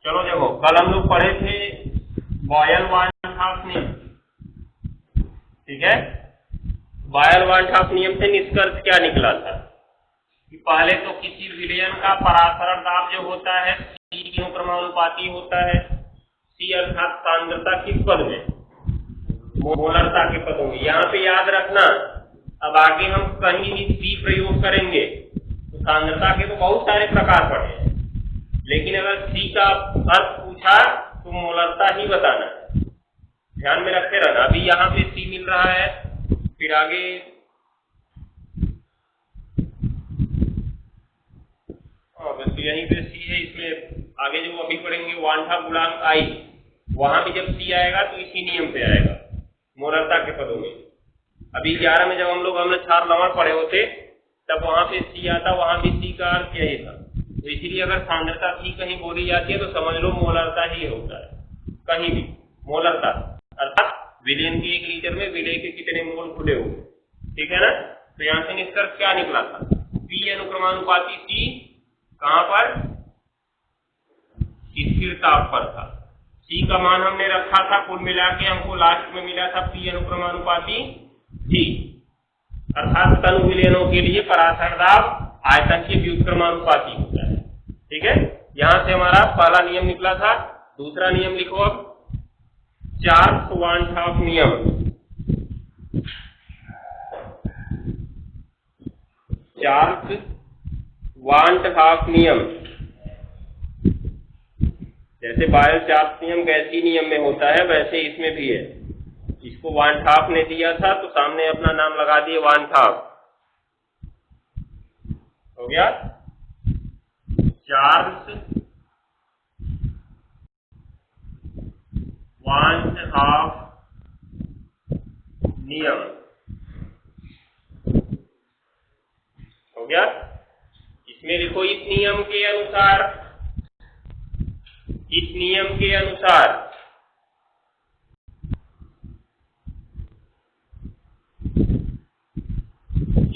चलो देखो, कल हम लोग पढ़े थे बॉयल-वान नियम, ठीक है। बॉयल-वान नियम से निष्कर्ष क्या निकला था कि पहले तो किसी विलयन का परासरण दाब जो होता है C के अनुक्रमानुपाती होता है। C अर्थात सांद्रता किस पद में, मोलरता के पदों में। यहाँ पे याद रखना, अब आगे हम कहीं भी C प्रयोग करेंगे तो सांद्रता के तो बहुत सारे प्रकार पड़े हैं, लेकिन अगर C का अर्थ पूछा तो मोलरता ही बताना है, ध्यान में रखते रहना। अभी यहाँ पे C मिल रहा है, फिर आगे बस यहीं पे C है, इसमें आगे जो अभी पढ़ेंगे 1/2 गुणांक I, वहां भी जब C आएगा तो इसी नियम पे आएगा, मोलरता के पदों में। अभी 11 में जब हमने क्षार लवण पढ़े होते तब वहां पे C आता, वहां भी C का अर्थ यही था। तो इसीलिए अगर सांद्रता C कहीं बोली जाती है तो समझ लो मोलरता ही होता है, कहीं भी मोलरता अर्थात विलयन के 1 लीटर में विलय के कितने मोल खुले हुए, ठीक है ना। तो यहाँ से निष्कर्ष क्या निकला था, P अनुक्रमानुपाती C कहां पर, स्थिर ताप पर था। C का मान हमने रखा था, कुल मिला के हमको लास्ट में मिला था P अनुक्रमानुपाती C, अर्थात तनु विलयनों के लिए परासरण दाब आयतन के व्युत्क्रमानुपाती होता है, ठीक है। यहां से हमारा पहला नियम निकला था। दूसरा नियम लिखो अब, चार्ल्स-वान-टॉप नियम। चार्ल्स-वान-टॉप नियम, जैसे बायल-चार्ल्स नियम गैसीय नियम में होता है वैसे इसमें भी है। इसको वान-टॉप ने दिया था तो सामने अपना नाम लगा दिए वान-टॉप, हो गया। चार्ल्स-वान-टॉप नियम हो गया। इसमें लिखो, इस नियम के अनुसार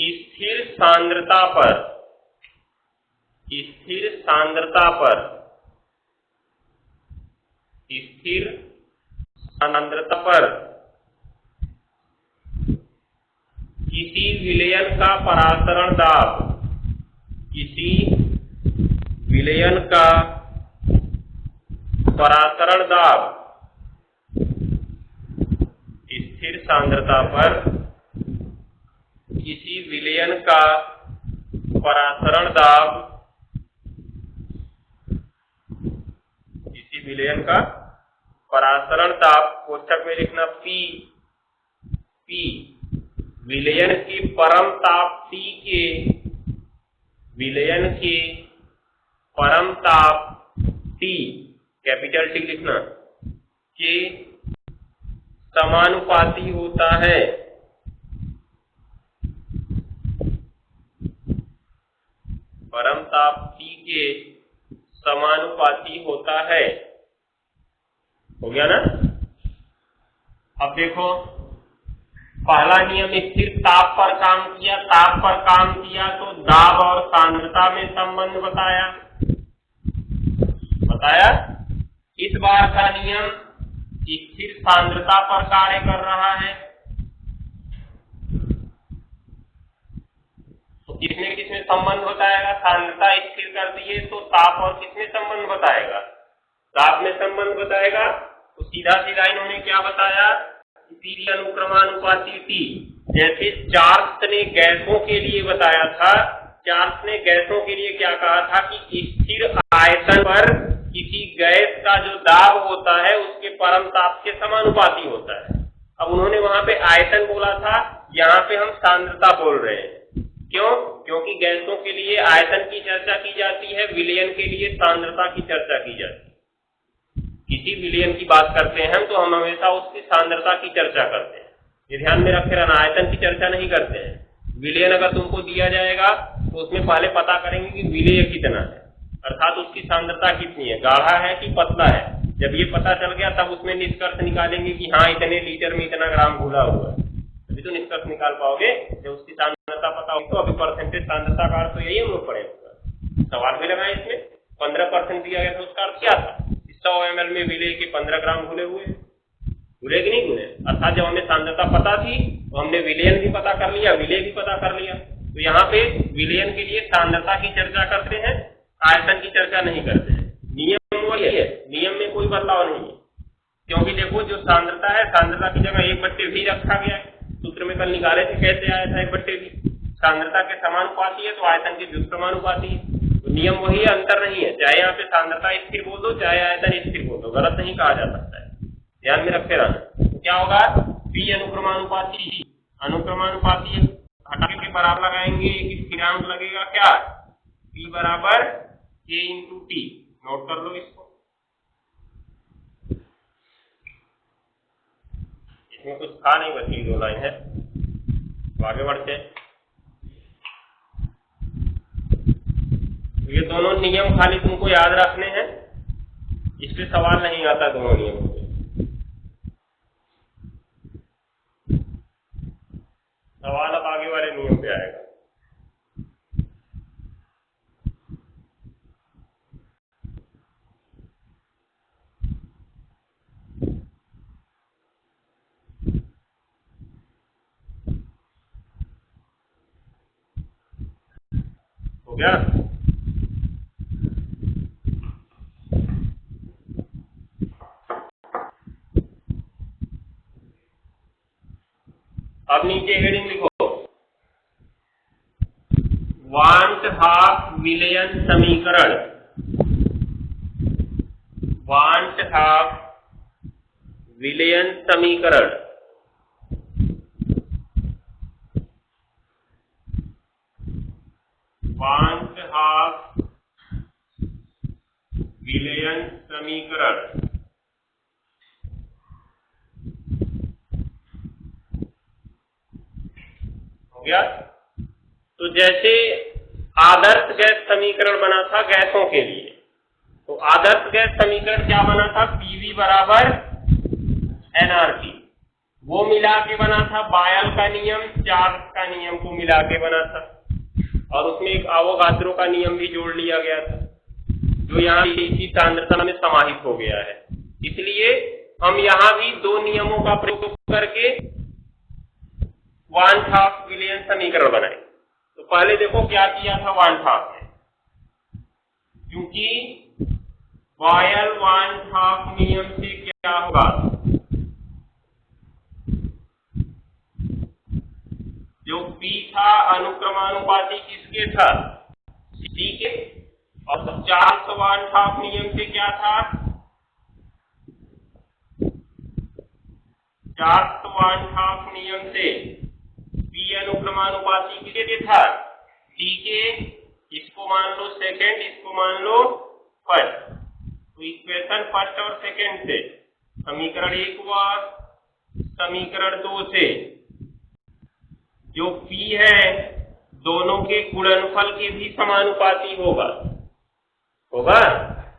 स्थिर सांद्रता पर किसी विलयन का परासरण दाब, स्थिर सांद्रता पर किसी विलयन का परासरण दाब, कोष्ठक में लिखना P, विलयन के परम ताप T कैपिटल T लिखना, के समानुपाती होता है। परम ताप T के समानुपाती होता है, हो गया ना। अब देखो, पहला नियम स्थिर ताप पर काम किया तो दाब और सांद्रता में संबंध बताया। इस बार का नियम स्थिर सांद्रता पर कार्य कर रहा है, तो किसमें संबंध बताएगा, सांद्रता स्थिर कर दिए तो ताप और किसमें संबंध बताएगा, ताप में संबंध बताएगा। तो सीधा सीधा इन्होंने क्या बताया, P अनुक्रमानुपाती T, जैसे चार्ल्स ने गैसों के लिए बताया था। चार्ल्स ने गैसों के लिए क्या कहा था कि स्थिर आयतन पर किसी गैस का जो दाब होता है उसके परम ताप के समानुपाती होता है। अब उन्होंने वहां पे आयतन बोला था, यहाँ पे हम सांद्रता बोल रहे हैं। क्यों? क्योंकि गैसों के लिए आयतन की चर्चा की जाती है, विलयन के लिए सांद्रता की चर्चा की जाती है। किसी विलयन की बात करते हैं तो हम हमेशा उसकी सांद्रता की चर्चा करते हैं, ये ध्यान में रखे रहना, आयतन की चर्चा नहीं करते हैं। विलयन अगर तुमको दिया जाएगा तो उसमें पहले पता करेंगे कि विलय कितना है, अर्थात उसकी सांद्रता कितनी है, गाढ़ा है कि पतला है। जब ये पता चल गया तब उसमें निष्कर्ष निकालेंगे कि हाँ इतने लीटर में इतना ग्राम घुला हुआ है। तभी तो निष्कर्ष निकाल पाओगे। जब उसकी सांद्रता पता होगी तो अभी परसेंटेज सांद्रता का अर्थ तो यही हम लोग पढ़े होगा। सवाल में लगाए इसमें 15% दिया गया था, उसका अर्थ क्या था? 100 ml में विलेय के 15 ग्राम घुले हुए, घुले कि नहीं घुले? अर्थात जब हमें सांद्रता पता थी तो हमने विलयन भी पता कर लिया, विलेय भी पता कर लिया। तो यहाँ पे विलयन के लिए सांद्रता की चर्चा करते हैं, आयतन की चर्चा नहीं करते हैं। नियम वही है, नियम में कोई बदलाव नहीं है, क्योंकि देखो जो सांद्रता है, सांद्रता की जगह 1/v रखा गया है। सूत्र में कल निकाले थे, कैसे आया था 1/v? सांद्रता के समानुपाती है तो आयतन के व्युत्क्रमानुपाती है। तो नियम वही है, अंतर नहीं है। चाहे यहाँ पे सांद्रता स्थिर बोल दो, चाहे आयतन स्थिर बोल दो, गलत नहीं कहा जा सकता है, ध्यान में रखे रहना। तो क्या होगा? p अनुक्रमानुपाती, अनुक्रमानुपाती हटा के बराबर लगाएंगे, एक स्थिरांक लगेगा क्या? p बराबर k इंटू टी। नोट कर लो इसको, इसमें कुछ था नहीं, बस ये 2 लाइन है। तो आगे बढ़ते हैं। ये दोनों नियम खाली तुमको याद रखने हैं, इस पे सवाल नहीं आता दोनों नियमों पे। सवाल अब आगे वाले नियम पे आएगा। हो गया? अब नीचे हेडिंग लिखो, वांट हाफ विलयन समीकरण। वांट हाफ विलयन समीकरण। वांट हाफ विलयन समीकरण। हो गया? तो जैसे आदर्श गैस समीकरण बना था गैसों के लिए, तो आदर्श गैस समीकरण क्या बना था? पीवी बराबर एनआरटी। वो मिला के बना था बायल का नियम, चार्ल्स का नियम को मिला के बना था, और उसमें एक अवोगाद्रो का नियम भी जोड़ लिया गया था, जो यहाँ इसी सांद्रता में समाहित हो गया है। इसलिए हम यहाँ भी 2 नियमों का प्रयोग करके वांट हाफ विलयन समीकरण बनाए। तो पहले देखो क्या किया था वांट हाफ में, क्योंकि बायल वांट हाफ नियम से क्या होगा? जो P था अनुक्रमानुपाती किसके था? C के। और चार्ल्स वांट हाफ नियम से क्या था? चार्ल्स वांट हाफ नियम से P अनुक्रमानुपाती किसके था? D के। इसको मान लो सेकंड, इसको मान लो फर्स्ट। तो इक्वेशन फर्स्ट और सेकंड से समीकरण 1 हुआ, समीकरण 2 से जो P है दोनों के गुणनफल के भी समानुपाती होगा। होगा,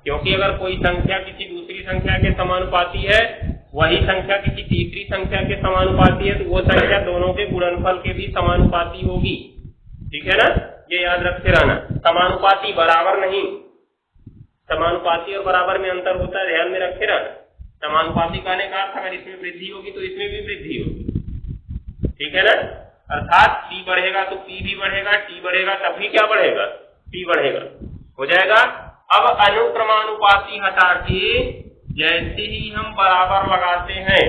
क्योंकि अगर कोई संख्या किसी दूसरी संख्या के समानुपाती है, वही संख्या किसी तीसरी संख्या के समानुपाती है, तो वो संख्या दोनों के गुणनफल के भी समानुपाती होगी। ठीक है ना? ये याद रखते रहना। समानुपाती बराबर नहीं, समानुपाती और बराबर में अंतर होता है, ध्यान में रखे रहना। समानुपाती कहने का अर्थ अगर इसमें वृद्धि होगी तो इसमें भी वृद्धि होगी। ठीक है ना? अर्थात T बढ़ेगा तो P भी बढ़ेगा, T बढ़ेगा तब भी क्या बढ़ेगा? P बढ़ेगा। हो जाएगा। अब अनुक्रमानुपाती हटा के जैसे ही हम बराबर लगाते हैं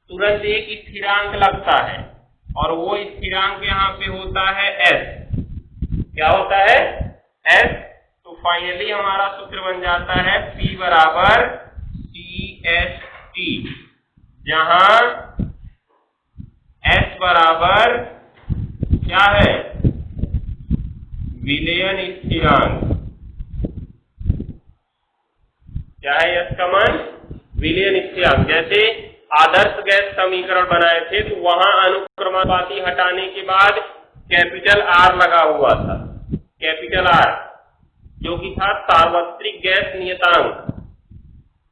तुरंत एक स्थिरांक लगता है, और वो स्थिरांक यहाँ पे होता है S। क्या होता है? S। तो फाइनली हमारा सूत्र बन जाता है P बराबर CST, जहां S बराबर क्या है? विलयन स्थिरांक। क्या है S का मान? विलयन स्थिरांक। जैसे आदर्श गैस समीकरण बनाए थे तो वहां अनुक्रमानुपाती हटाने के बाद कैपिटल R लगा हुआ था, कैपिटल R, जो कि था सार्वत्रिक गैस नियतांक।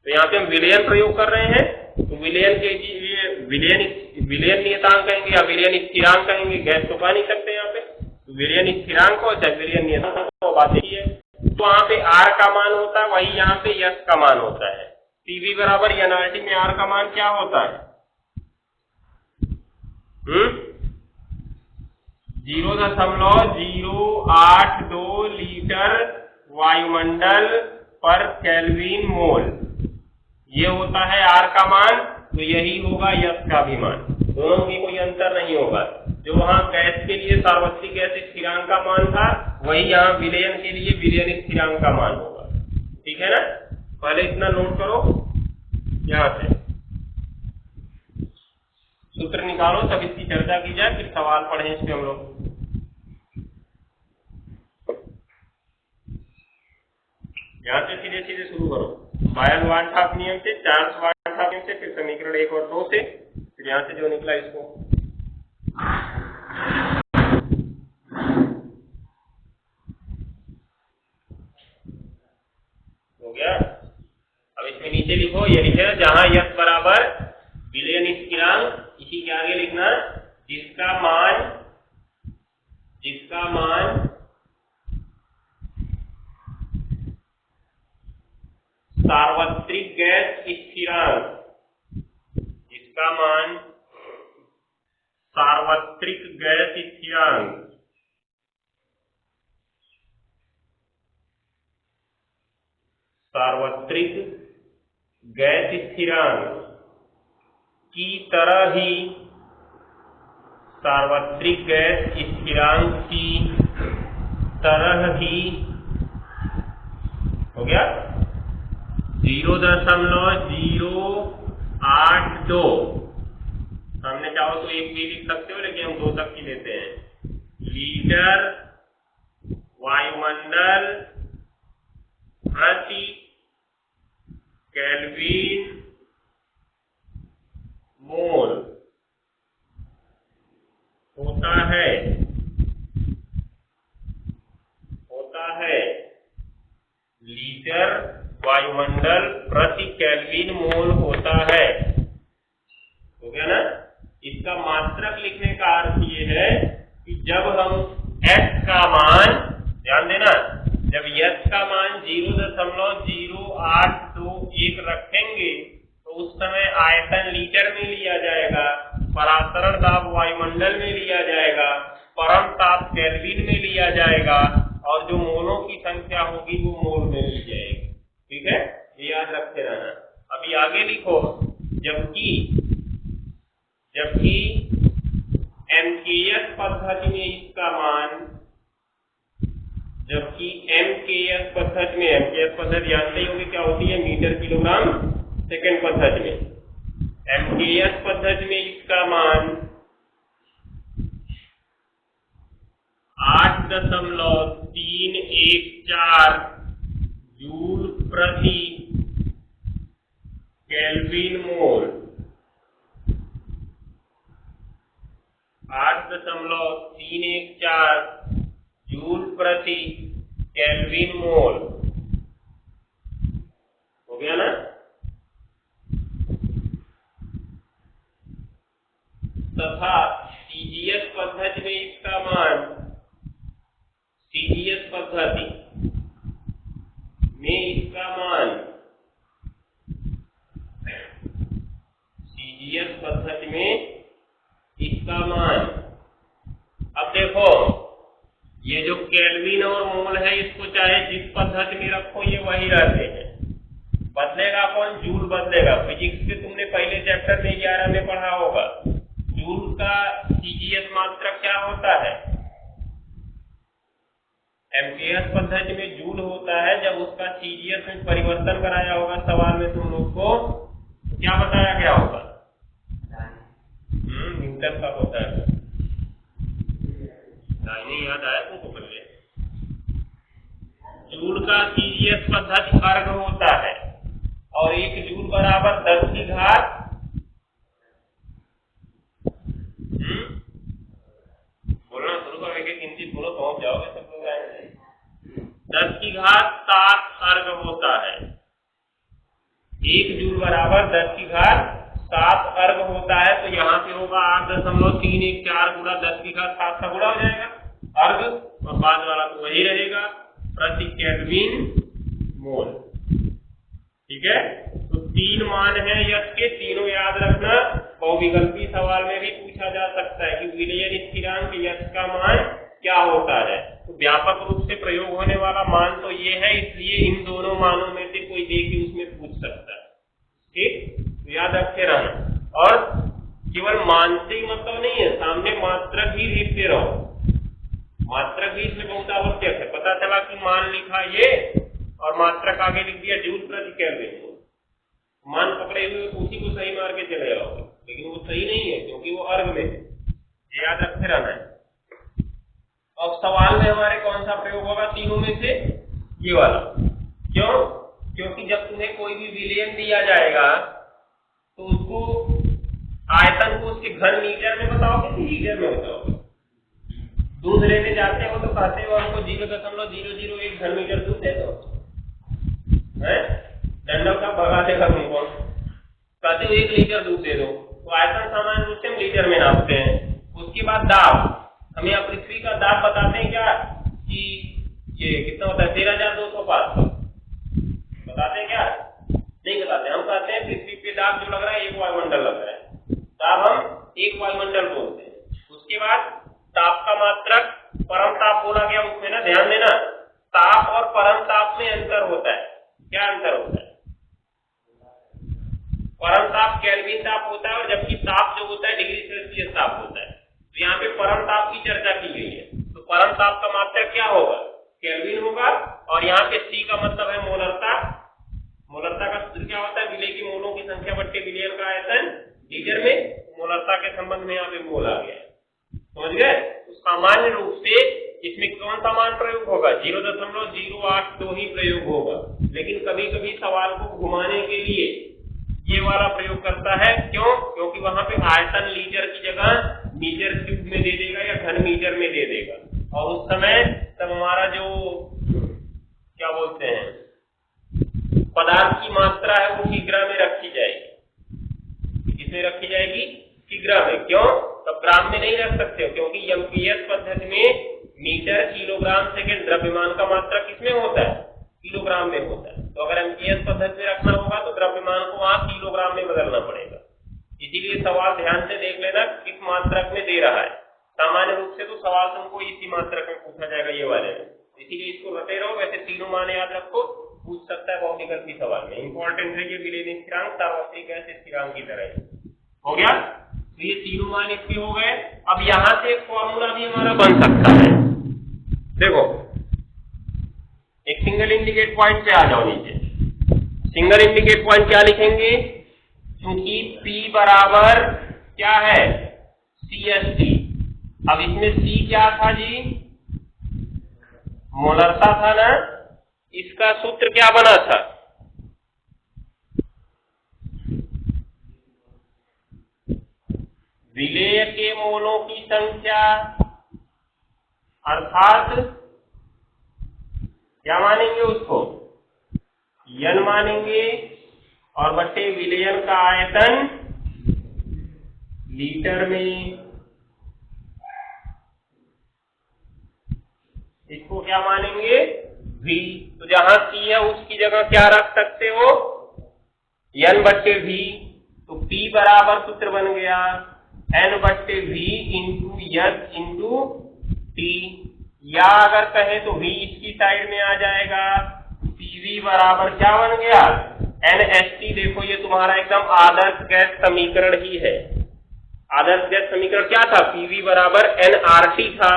तो यहाँ पे हम विलयन प्रयोग कर रहे हैं, तो विलयन के लिए विलयन नियतांक कहेंगे या विलयन स्थिरांक कहेंगे, गैस तो कह नहीं सकते यहाँ पे। तो विलयन स्थिरांक हो चाहे विलयन नियतांक हो, बात यही है। तो वहां पे R का मान होता है, वही यहाँ पे S का मान होता है। PV बराबर एनआरटी में R का मान क्या होता है? 0.082 लीटर वायुमंडल पर केल्विन मोल, ये होता है R का मान। तो यही होगा S का भी मान, दोनों की कोई अंतर नहीं होगा। जो वहां गैस के लिए सार्वत्रिक गैस स्थिरांक का मान था, वही यहाँ विलयन के लिए विलयन स्थिरांक का मान होगा। ठीक है ना? पहले इतना नोट करो, यहां से सूत्र निकालो, तब इसकी चर्चा की जाए, फिर सवाल पढ़ें इस पे हम लोग। यहाँ से सीधे सीधे शुरू करो, बायन वाट हाफ नियम से, चार्ल्स वाट हाफ नियम से, फिर समीकरण 1 और 2 से, फिर यहाँ से जो निकला इसको। हो गया? अब इसमें नीचे लिखो, ये लिखे जहां यस बराबर विलयन स्थिरांक, इसी के आगे लिखना जिसका मान सार्वत्रिक गैस स्थिरांक, जिसका मान सार्वत्रिक गैस स्थिरांक की तरह ही सार्वत्रिक गैस स्थिरांक की तरह ही हो गया 0.082, हमने चाहो तो एक भी लिख सकते हो, लेकिन हम 2 तक की लेते हैं, लीटर वायुमंडल प्रति केल्विन मोल होता है लीटर वायुमंडल प्रति केल्विन मोल होता है। हो गया ना? इसका मात्रक लिखने का अर्थ ये है कि जब हम S का मान, ध्यान देना, जब S का मान 0.0821 रखेंगे तो उस समय आयतन लीटर में लिया जाएगा, परासरण दाब वायुमंडल में लिया जाएगा, परम ताप केल्विन में लिया जाएगा, और जो मोलों की संख्या होगी वो मोल में ली जाएगी। ठीक है, ये याद रखते रहना। अभी आगे लिखो, जबकि MKS पद्धति में इसका मान, जबकि MKS पद्धति में, MKS पद्धति जानते ही होंगे क्या होती है, मीटर किलोग्राम सेकंड पद्धति में। MKS पद्धति में इसका मान 8.314 जूल प्रति केल्विन मोल, 8.314 जूल प्रति केल्विन मोल। हो गया ना? तथा CGS पद्धति में इसका मान, CGS पद्धति में इसका मान, CGS पद्धति में इसका मान, अब देखो ये जो केल्विन और मोल है, इसको चाहे जिस पद्धति में रखो ये वही रहते हैं। बदलेगा कौन? जूल बदलेगा। फिजिक्स के तुमने पहले चैप्टर में 11 में पढ़ा होगा, जूल का CGS मात्रक क्या होता है? MKS पद्धति में जूल होता है, जब उसका CGS में परिवर्तन कराया होगा सवाल में तुम लोग को, क्या बताया गया होगा? न्यूटन का होता है। नहीं याद आया तुमको? पहले जूल का CGS पद्धति अर्घ होता है, और 1 जूल बराबर 10 की घात बोलना शुरू करो, एक गिनती बोलो, पहुंच जाओगे सब लोग आएंगे। 10 की घात 7 अर्घ होता है। 1 जूल बराबर 10⁷ अर्ग होता है, तो यहाँ पे होगा 8.314 गुणा 10⁷ का गुणा हो जाएगा अर्ग, और बाद वाला तो वही रहेगा प्रति केल्विन मोल। ठीक है, तो 3 मान है यश के, तीनों याद रखना। बहुविकल्पी सवाल में भी पूछा जा सकता है कि विलयन स्थिरांक यश का मान क्या होता है। तो व्यापक रूप से प्रयोग होने वाला मान तो ये है, इसलिए इन दोनों मानों में से कोई दे के उसमें पूछ सकता है। ठीक, तो याद रखे रहना। और केवल मान से ही मतलब नहीं है, सामने मात्रक भी लिखते रहो, मात्रक भी इसमें बहुत आवश्यक है। पता चला कि मान लिखा ये और मात्रक आगे लिख दिया जूल प्रति केल्विन, मान पकड़े हुए उसी को सही मार के चले जाओगे, लेकिन वो सही नहीं है क्योंकि वो अर्ग में है, याद रखते रहना है। अब सवाल में हमारे कौन सा प्रयोग होगा तीनों में से? ये वाला। क्यों? क्योंकि जब तुम्हें कोई भी विलयन दिया जाएगा तो उसको आयतन को उसके घन मीटर में बताओगे कि लीटर में बताओगे? दूध लेने जाते हो तो कहते हो हमको 0.001 घन मीटर दूध दे दो, है डंडा का भगा देगा तुमको, कहते हो 1 लीटर दूध दे दो, तो आयतन सामान्य रूप से हम लीटर में नापते हैं। उसके बाद दाब, हम यहाँ पृथ्वी का दाब बताते हैं क्या कि ये कितना होता है 13,200 पास्कल, बताते हैं क्या? नहीं बताते, हम कहते हैं पृथ्वी पे दाब जो लग रहा है 1 वायुमंडल लग रहा है, दाब हम 1 वायुमंडल बोलते हैं। उसके बाद ताप का मात्रक परम ताप बोला गया, उसमें ना ध्यान देना, ताप और परम ताप में अंतर होता है। क्या अंतर होता है? परम ताप केल्विन ताप होता है, और जबकि ताप जो होता है डिग्री सेल्सियस ताप होता है। तो यहाँ पे परम ताप की चर्चा की गई है, तो परम ताप का मात्रक क्या होगा? केल्विन होगा। और यहाँ पे सी का मतलब है मोलरता। मोलरता का सूत्र क्या होता है? विलय की मोलों की संख्या बट्टे विलयन का आयतन लीटर में, मोलरता के संबंध में यहाँ पे मोल आ गया, समझ गए? तो सामान्य रूप से इसमें कौन सा मान प्रयोग होगा? 0.082 ही प्रयोग होगा, लेकिन कभी कभी सवाल को घुमाने के लिए ये वाला प्रयोग करता है। क्यों? क्योंकि वहां पे आयतन लीटर की जगह मीटर क्यूब में दे देगा या घन मीटर में दे देगा, और उस समय तब हमारा जो क्या बोलते हैं पदार्थ की मात्रा है वो किग्रा में रखी जाएगी। किसमें रखी जाएगी? किग्रा में। क्यों? तब ग्राम में नहीं रख सकते हो, क्योंकि एमपीएस पद्धति में मीटर किलोग्राम सेकेंड द्रव्यमान का मात्रा किसमें होता है? किलोग्राम में होता है। तो अगर एमपीएस पद्धति में रखना होगा तो द्रव्यमान को वहां किलोग्राम में बदलना पड़ेगा। इसीलिए सवाल ध्यान से देख लेना किस मात्रक में दे रहा है। सामान्य रूप से तो सवाल तुमको इसी मात्रक में पूछा जाएगा, ये वाले में, इसीलिए इसको रटे रहो। वैसे तीनों मान याद रखो, पूछ सकता है बहुविकल्पी सवाल में। इंपॉर्टेंट है कि विलयन स्थिरांक सार्वत्रिक गैस स्थिरांक की तरह हो गया। तो ये तीनों मान इसके हो गए। अब यहां से एक फॉर्मूला भी हमारा बन सकता है। देखो, एक सिंगल इंडिकेट पॉइंट पे आ जाओ नीचे। सिंगल इंडिकेट पॉइंट क्या लिखेंगे? क्योंकि P बराबर क्या है? CST। अब इसमें C क्या था जी? मोलरता था ना। इसका सूत्र क्या बना था? विलेय के मोलों की संख्या, अर्थात क्या मानेंगे उसको? N मानेंगे, और बट्टे विलयन का आयतन लीटर में। इसको क्या मानेंगे? V। तो जहां C है उसकी जगह क्या रख सकते हो? N बट्टे V। तो P बराबर सूत्र बन गया N बट्टे V into S into T, या अगर कहे तो V इसकी साइड में आ जाएगा। PV बराबर क्या बन गया? NST। देखो ये तुम्हारा एकदम आदर्श गैस समीकरण ही है। आदर्श गैस समीकरण क्या था? PV बराबर nRT था।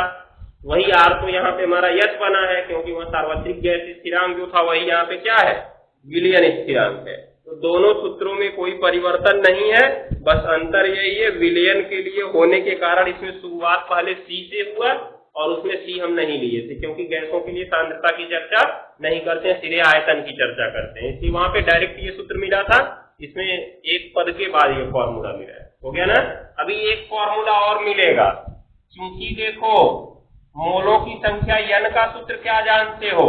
वही R तो यहाँ पे हमारा S बना है, क्योंकि वह सार्वत्रिक गैस स्थिरांक जो था वही यहाँ पे क्या है? विलयन स्थिरांक है। तो दोनों सूत्रों में कोई परिवर्तन नहीं है, बस अंतर यही है विलयन के लिए होने के कारण इसमें शुरुआत पहले C से हुआ, और उसमें C हम नहीं लिए थे, क्योंकि गैसों के लिए सांद्रता की चर्चा नहीं करते हैं, सीधे आयतन की चर्चा करते हैं। इसलिए वहां पे डायरेक्ट ये सूत्र मिला था, इसमें एक पद के बाद ये फॉर्मूला मिला है। हो गया ना? अभी एक फॉर्मूला और मिलेगा, क्योंकि देखो मोलों की संख्या N का सूत्र क्या जानते हो?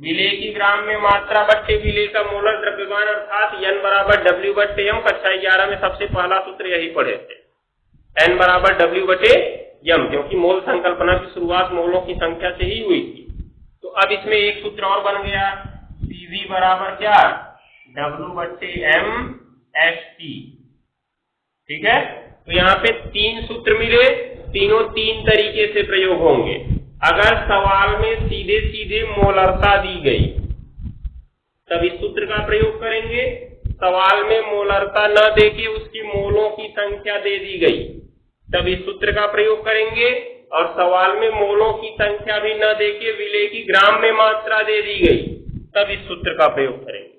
विलेय की ग्राम में मात्रा बट्टे विलेय का मोलर द्रव्यमान अर्थात N बराबर W बट्टे M। कक्षा 11 में सबसे पहला सूत्र यही पढ़े थे, N बराबर W बटे M, क्योंकि मोल संकल्पना की शुरुआत मोलों की संख्या से ही हुई थी। तो अब इसमें एक सूत्र और बन गया, Pv बराबर क्या, W बट्टे M HT। ठीक है, तो यहाँ पे 3 सूत्र मिले, तीनों 3 तरीके से प्रयोग होंगे। अगर सवाल में सीधे सीधे मोलरता दी गई तब इस सूत्र का प्रयोग करेंगे, सवाल में मोलरता न देके उसकी मोलों की संख्या दे दी गई तब इस सूत्र का प्रयोग करेंगे, और सवाल में मोलों की संख्या भी न देके विलेय की ग्राम में मात्रा दे दी गई तब इस सूत्र का प्रयोग करेंगे।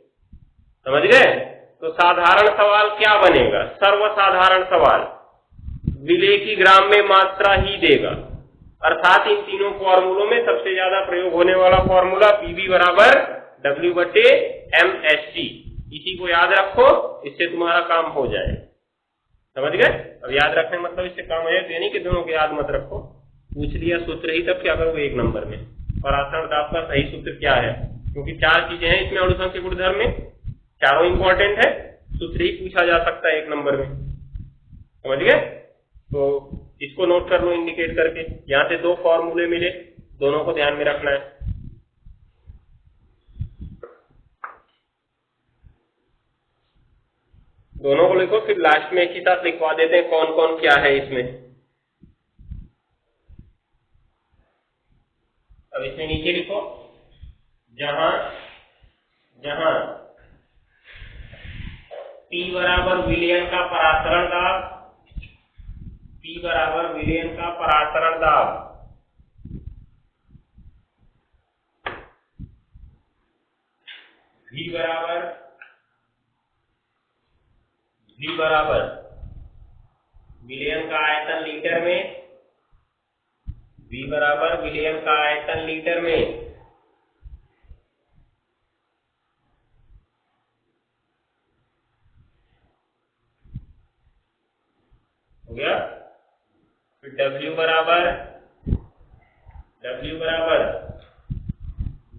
समझ गए? तो साधारण सवाल क्या बनेगा, सर्वसाधारण सवाल विलेय की ग्राम में मात्रा ही देगा, अर्थात इन तीनों फॉर्मूलों में सबसे ज्यादा प्रयोग होने वाला फॉर्मूला Pv बराबर W बटे MHT। इसी को याद रखो, इससे तुम्हारा काम हो जाए। समझ गए? अब याद रखने मतलब इससे काम है, तो नहीं कि दोनों को याद मत रखो, पूछ लिया सूत्र ही तब क्या करोगे 1 नंबर में। परासरण दाब का सही सूत्र क्या है, क्योंकि 4 चीजें हैं इसमें अणुसंख्यक गुणधर्म में, चारों इंपॉर्टेंट है, सूत्र ही पूछा जा सकता है 1 नंबर में। समझ गए? तो इसको नोट कर लो इंडिकेट करके, यहां से 2 फॉर्मूले मिले, दोनों को ध्यान में रखना है। दोनों को लिखो, फिर लास्ट में एक ही साथ लिखवा देते हैं कौन कौन क्या है इसमें। अब इसमें नीचे लिखो, जहां जहां P बराबर विलयन का परासरण दाब, P बराबर विलयन का परासरण दाब, V बराबर विलयन का आयतन लीटर में, V बराबर विलयन का आयतन लीटर में, हो गया। फिर W बराबर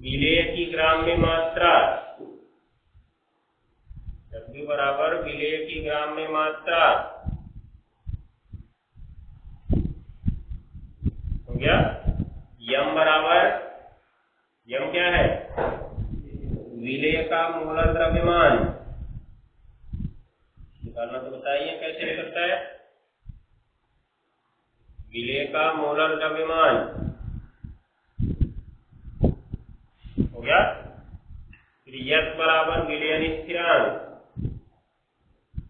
विलेय की ग्राम में मात्रा, W बराबर विलेय की ग्राम में मात्रा, हो गया। M बराबर, M क्या है, विलेय का मोलर द्रव्यमान, निकालना तो बताइए कैसे निकलता है, विलेय का मोलर द्रव्यमान, हो गया। फिर S बराबर विलयन स्थिरांक,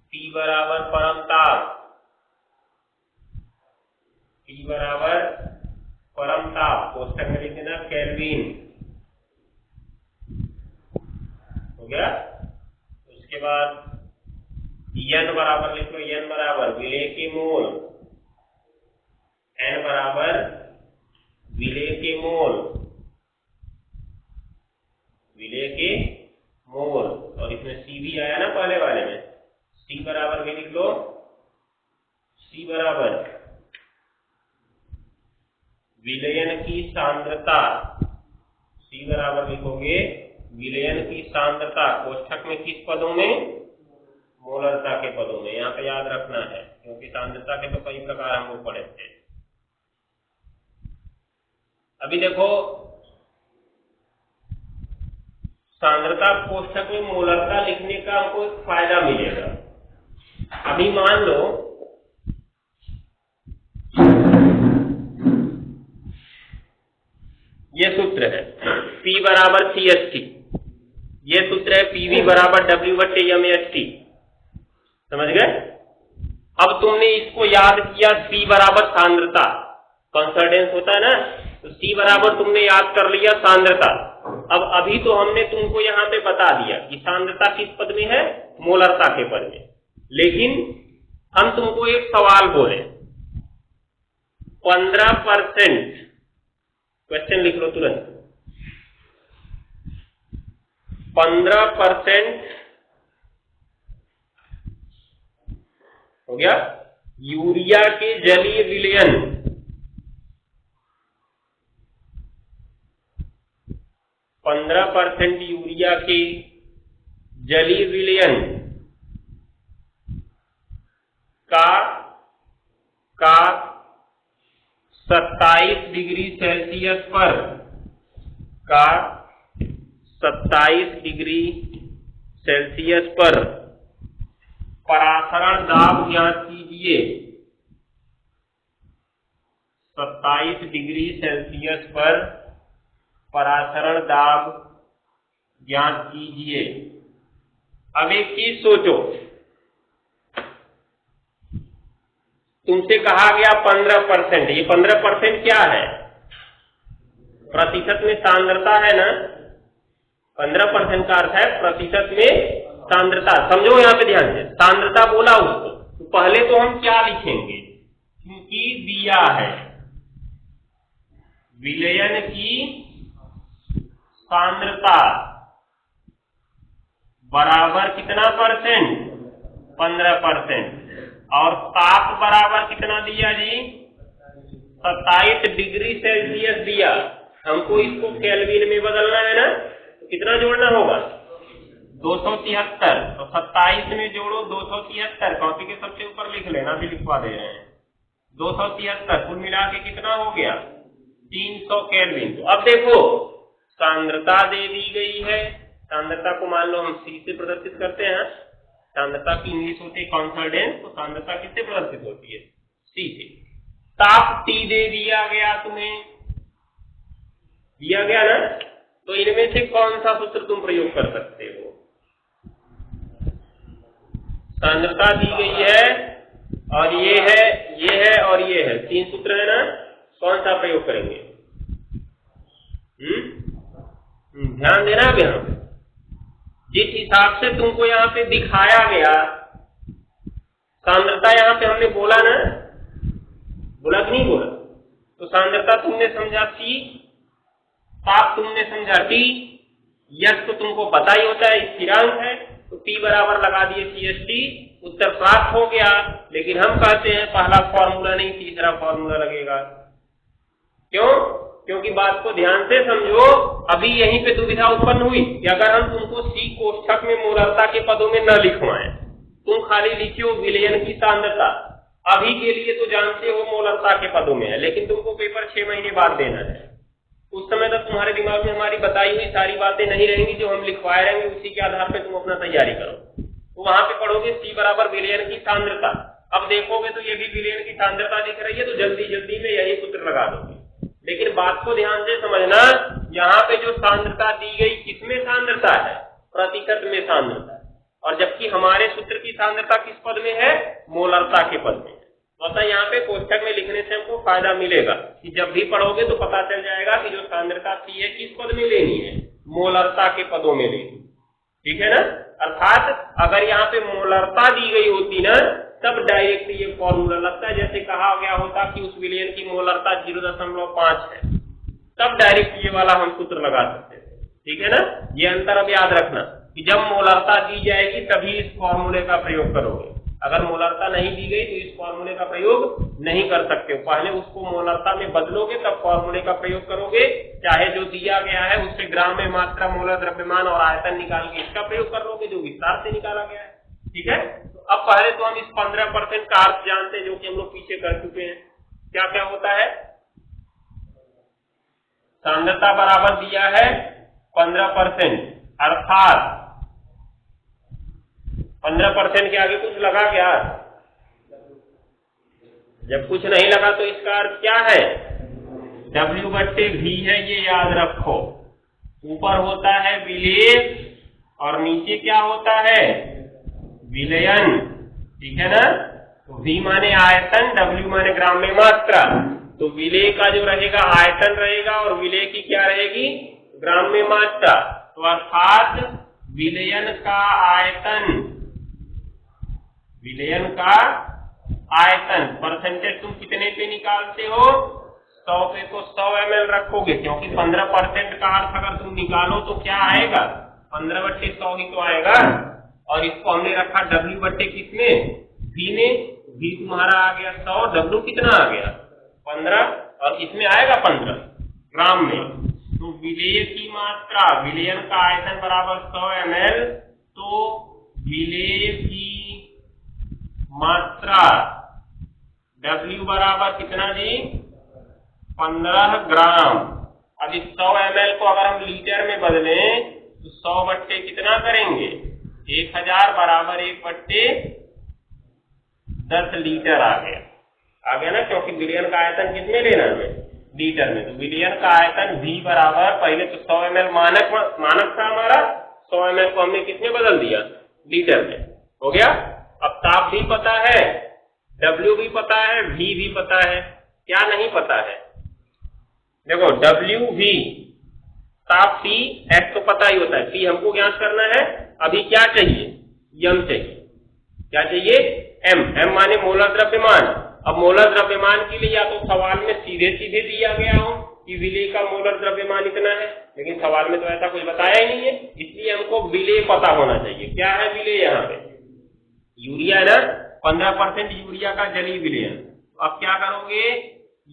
T बराबर परम ताप, T बराबर परम ताप, कोष्ठक में लिख देना केल्विन, हो गया। उसके बाद N बराबर लिखो, N बराबर विलेय के मोल, N बराबर विलेय के मोल, विलेय के मोल, और इसमें C भी आया ना पहले वाले में, C बराबर भी लिख लो, C बराबर विलयन की सांद्रता, C बराबर लिखोगे विलयन की सांद्रता, कोष्ठक में किस पदों में, मोलरता के पदों में, यहाँ पे याद रखना है, क्योंकि सांद्रता के तो कई प्रकार हम लोग पढ़े थे। अभी देखो सांद्रता कोष्ठक में मोलरता लिखने का हमको एक फायदा मिलेगा। अभी मान लो ये सूत्र है P बराबर CHT, ये सूत्र है PV बराबर W बटे MHT। समझ गए? अब तुमने इसको याद किया, C बराबर सांद्रता, कंसर्डेंस होता है ना, तो C बराबर तुमने याद कर लिया सांद्रता। अब अभी तो हमने तुमको यहाँ पे बता दिया कि सांद्रता किस पद में है, मोलरता के पद में, लेकिन हम तुमको एक सवाल बोले 15%, क्वेश्चन लिख लो तुरंत, 15% हो गया यूरिया के जलीय विलयन, 15% यूरिया के जलीय विलयन का 27 डिग्री सेल्सियस पर 27 डिग्री सेल्सियस पर परासरण दाब ज्ञात कीजिए। 27 डिग्री सेल्सियस पर परासरण दाब ज्ञात कीजिए। अब एक चीज सोचो, तुमसे कहा गया 15%, ये 15% क्या है? प्रतिशत में सांद्रता है ना। 15% का अर्थ है प्रतिशत में सांद्रता। समझो यहां पे ध्यान से, सांद्रता बोला उसको तो पहले तो हम क्या लिखेंगे, क्योंकि दिया है विलयन की सांद्रता बराबर कितना परसेंट? 15%। और ताप बराबर कितना दिया जी? 27 डिग्री सेल्सियस दिया। हमको इसको केल्विन में बदलना है ना, तो कितना जोड़ना होगा? 273। तो 27 में जोड़ो 273, कॉपी के सबसे ऊपर लिख लेना, भी लिखवा दे रहे हैं। 273 कुल मिला के कितना हो गया? 300 केल्विन। तो अब देखो सांद्रता दे दी गई है, सांद्रता को मान लो हम C से प्रदर्शित करते हैं। सांद्रता की इंग्लिश होती है कॉन्सर्डेंस, तो सांद्रता किससे प्रदर्शित होती है? C से। ताप T दे दिया गया, तुम्हें दिया गया ना, तो इनमें से कौन सा सूत्र तुम प्रयोग कर सकते हो? सांद्रता दी गई है और ये है और ये है, 3 सूत्र है ना, कौन सा प्रयोग करेंगे? ध्यान देना। अब यहां जिस हिसाब से तुमको यहाँ पे दिखाया गया, सांद्रता यहाँ पे हमने बोला ना, बोला कि नहीं बोला? तो सांद्रता तुमने समझा C, ताप तुमने समझा T, यश तो तुमको पता ही होता है स्थिरांक है, तो P बराबर लगा दिए CST, उत्तर प्राप्त हो गया। लेकिन हम कहते हैं पहला फॉर्मूला नहीं, तीसरा फॉर्मूला लगेगा। क्यों? क्योंकि बात को ध्यान से समझो। अभी यहीं पे दुविधा उत्पन्न हुई कि अगर हम तुमको C कोष्ठक में मोलरता के पदों में न लिखवाएं, तुम खाली लिखियो विलयन की सांद्रता, अभी के लिए तो जानते हो मोलरता के पदों में है, लेकिन तुमको पेपर 6 महीने बाद देना है। उस समय तक तुम्हारे दिमाग में हमारी बताई हुई सारी बातें नहीं रहेंगी, जो हम लिखवाए रहेंगे उसी के आधार पर तुम अपना तैयारी करो। तो वहां पे पढ़ोगे C बराबर विलयन की सांद्रता। अब देखोगे तो ये भी विलयन की सांद्रता दिख रही है, तो जल्दी जल्दी में यही सूत्र लगा दोगे। लेकिन बात को ध्यान से समझना, यहाँ पे जो सांद्रता दी गई किसमें सांद्रता है? प्रतिशत में सांद्रता है। और जबकि हमारे सूत्र की सांद्रता किस पद में है? मोलरता के पद में है। तो यहाँ पे कोष्ठक में लिखने से हमको फायदा मिलेगा कि जब भी पढ़ोगे तो पता चल जाएगा कि जो सांद्रता C है किस पद में लेनी है? मोलरता के पदों में लेनी। ठीक है ना? अर्थात अगर यहाँ पे मोलरता दी गई होती ना, तब डायरेक्ट ये फॉर्मूला लगता है। जैसे कहा गया होता कि उस विलयन की मोलरता 0.5 है, तब डायरेक्ट ये वाला हम सूत्र लगा सकते थे। ठीक है ना? ये अंतर अब याद रखना कि जब मोलरता दी जाएगी तभी इस फॉर्मूले का प्रयोग करोगे। अगर मोलरता नहीं दी गई तो इस फॉर्मूले का प्रयोग नहीं कर सकते हो। पहले उसको मोलरता में बदलोगे तब फॉर्मूले का प्रयोग करोगे। चाहे जो दिया गया है उससे ग्राम में मात्रा, मोलर, द्रव्यमान और आयतन निकाल के इसका प्रयोग कर लोगे, जो विस्तार से निकाला गया है। ठीक है? तो अब पहले तो हम इस 15% का अर्थ जानते हैं, जो कि हम लोग पीछे कर चुके हैं। क्या क्या होता है? सांद्रता बराबर दिया है 15%, अर्थात 15% के आगे कुछ लगा क्या? जब कुछ नहीं लगा तो इसका अर्थ क्या है? W/V है, ये याद रखो। ऊपर होता है विलेय और नीचे क्या होता है? विलयन। ठीक है ना? तो V माने आयतन, W माने ग्राम में मात्रा। तो विलेय का जो रहेगा आयतन रहेगा और विलेय की क्या रहेगी? ग्राम में मात्रा। तो अर्थात विलयन का आयतन, विलयन का आयतन परसेंटेज तुम कितने पे निकालते हो? 100 पे। तो 100 ml रखोगे, क्योंकि 15% का अर्थ अगर तुम निकालो तो क्या आएगा? 15/100 ही तो आएगा। और इसको हमने रखा W/ किसमें? V में। V तुम्हारा आ गया 100, W कितना आ गया? 15, और इसमें आएगा 15 ग्राम में। तो विलेय की मात्रा, विलयन का आयतन बराबर 100 ml, तो विलेय की मात्रा W बराबर कितना जी? 15 ग्राम। अब इस 100 ml को अगर हम लीटर में बदलें तो 100 बट्टे कितना करेंगे? 1000 बराबर 1 बट्टे 10 लीटर आ गया ना, क्योंकि विलयन का आयतन कितने लेना है? लीटर में। तो विलयन का आयतन V बराबर, पहले तो 100 ml मानक था हमारा, 100 ml को हमने किसमें बदल दिया? लीटर में। हो गया। अब ताप भी पता है, W भी पता है, V भी पता है। क्या नहीं पता है? देखो W V, ताप T, F तो पता ही होता है, T हमको ज्ञात करना है। अभी क्या चाहिए? M चाहिए। क्या चाहिए? M माने मोलर द्रव्यमान। अब मोलर द्रव्यमान के लिए या तो सवाल में सीधे सीधे दिया गया हो कि विलेय का मोलर द्रव्यमान इतना है, लेकिन सवाल में तो ऐसा कुछ बताया ही नहीं है, इसलिए हमको विलेय पता होना चाहिए। क्या है विलेय? यहाँ पे यूरिया है ना, 15% यूरिया का जलीय विलयन। अब क्या करोगे?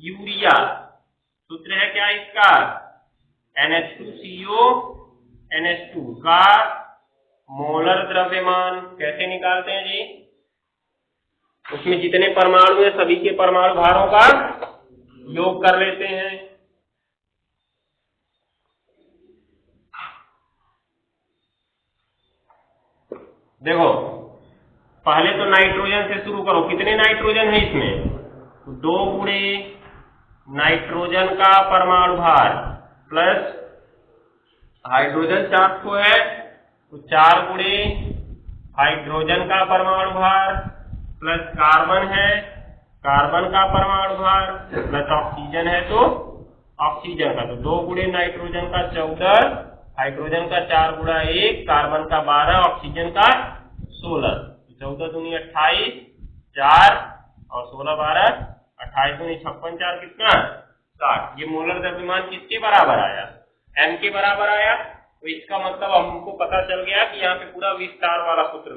यूरिया, सूत्र है क्या इसका? NH2CO NH2 का मोलर द्रव्यमान। कैसे निकालते हैं जी? उसमें जितने परमाणु हैं सभी के परमाणु भारों का योग कर लेते हैं। देखो पहले तो नाइट्रोजन से शुरू करो। कितने नाइट्रोजन है इसमें? 2 गुणे नाइट्रोजन का परमाणु भार प्लस हाइड्रोजन 4 को है तो 4 गुणे हाइड्रोजन का परमाणु भार प्लस कार्बन है, कार्बन का परमाणु भार प्लस ऑक्सीजन है तो ऑक्सीजन का, तो 2 गुणे नाइट्रोजन का 14, हाइड्रोजन का 4 गुणा 1, कार्बन का 12, ऑक्सीजन का 16। 14 दूनी 28, 4 और 16 12, 28 दूनी 56, 4 कितना? 60। ये मोलर द्रव्यमान किसके बराबर आया? M के बराबर आया। तो इसका मतलब हमको पता चल गया कि यहाँ पे पूरा विस्तार वाला सूत्र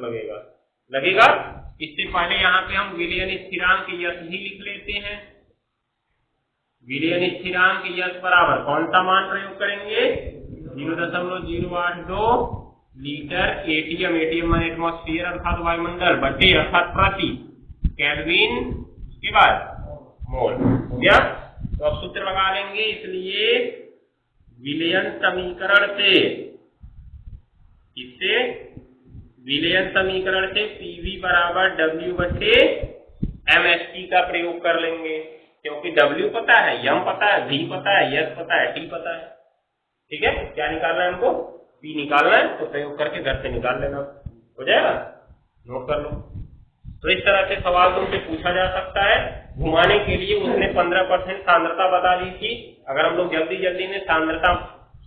लगेगा। इससे पहले यहाँ पे हम विलयन स्थिरांक यश ही लिख लेते हैं। विलयन स्थिरांक यश बराबर कौन सा मान प्रयोग करेंगे? 0.082 लीटर एटीएम, एटीएम माने एटमॉस्फेयर अर्थात वायुमंडल, बटे अर्थात प्रति केल्विन, उसके बाद मोल। हो गया। तो अब सूत्र लगा लेंगे। इसलिए विलयन समीकरण से, इससे विलयन समीकरण से PV बराबर W बटे MHT का प्रयोग कर लेंगे, क्योंकि W पता है, M पता है, V पता है, S पता है, T पता है। ठीक है। क्या निकालना है हमको? P निकालना है, तो प्रयोग करके घर से निकाल लेना। हो जाएगा, नोट कर लो। तो इस तरह से सवाल तुमसे पूछा जा सकता है। घुमाने के लिए उसने 15% सांद्रता बता दी थी। अगर हम लोग जल्दी में सांद्रता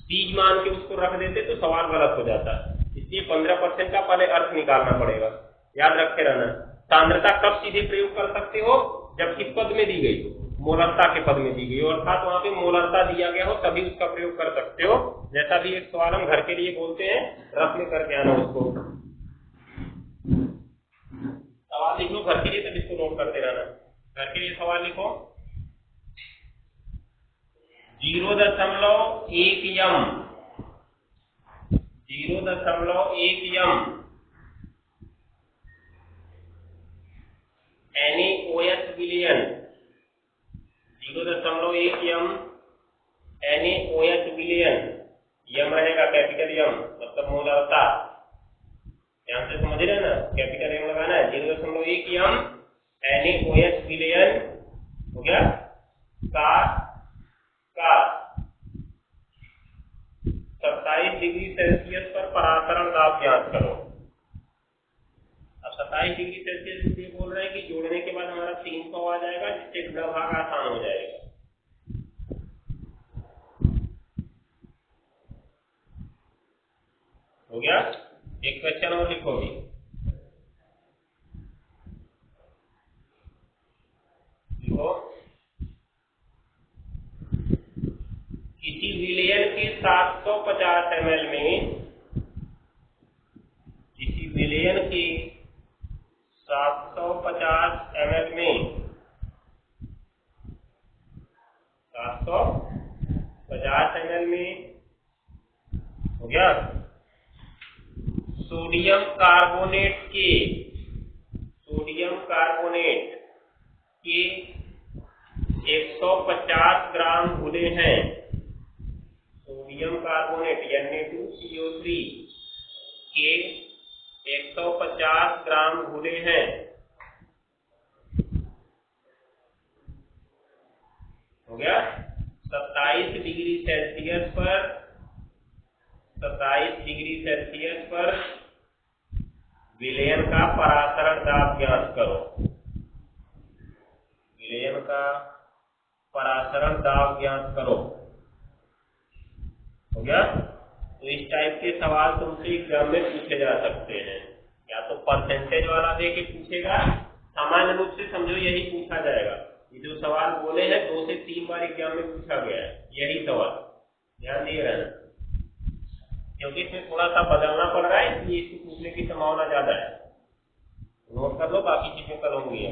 सीज मान के उसको रख देते तो सवाल गलत हो जाता है। इसलिए 15% का पहले अर्थ निकालना पड़ेगा। याद रखे रहना। सांद्रता कब सीधे प्रयोग कर सकते हो? जब किस पद में दी गई? मोलरता के पद में दी गई हो, अर्थात वहां पे मोलरता दिया गया हो तभी उसका प्रयोग कर सकते हो। जैसा भी एक सवाल हम घर के लिए बोलते हैं, रफ में करके आना उसको। सवाल लिख लो घर के लिए, तब इसको नोट करते रहना। घर के लिए सवाल लिखो। 0.1 m, 0.1 m NaOH विलयन, 0.1 m NaOH विलयन, यम रहेगा कैपिटल यम, मतलब मोलरता। ध्यान से समझ रहे ना, कैपिटल एम लगाना है। 0.1 m NaOH विलयन हो गया का 27 डिग्री सेल्सियस पर परासरण दाब ज्ञात करो। अब 27 डिग्री सेल्सियस इसलिए बोल रहे हैं कि जोड़ने के बाद हमारा 300 आ जाएगा, जिससे गुणा भाग आसान हो जाएगा। हो गया। एक क्वेश्चन और लिखो भी। लिखो, किसी विलयन के 750 ml में, किसी विलयन के 750 ml में 750 50 ml में हो गया सोडियम कार्बोनेट के 150 ग्राम घुले हैं। सोडियम कार्बोनेट Na2CO3 के 150 ग्राम घुले हैं। हो गया 27 डिग्री सेल्सियस पर विलयन का परासरण दाब ज्ञात करो। विलयन का परासरण दाब ज्ञात करो। हो गया। तो इस टाइप के सवाल तुमसे एग्जाम में पूछे जा सकते हैं, या तो परसेंटेज वाला दे के पूछेगा, सामान्य रूप से समझो यही पूछा जाएगा। ये जो सवाल बोले हैं 2 से 3 बार एग्जाम में पूछा गया है यही सवाल, ध्यान दिए रहना, क्योंकि इसमें थोड़ा सा बदलना पड़ रहा है, इसलिए इसको पूछने की संभावना ज्यादा है। नोट कर लो, बाकी चीजें कल होंगी।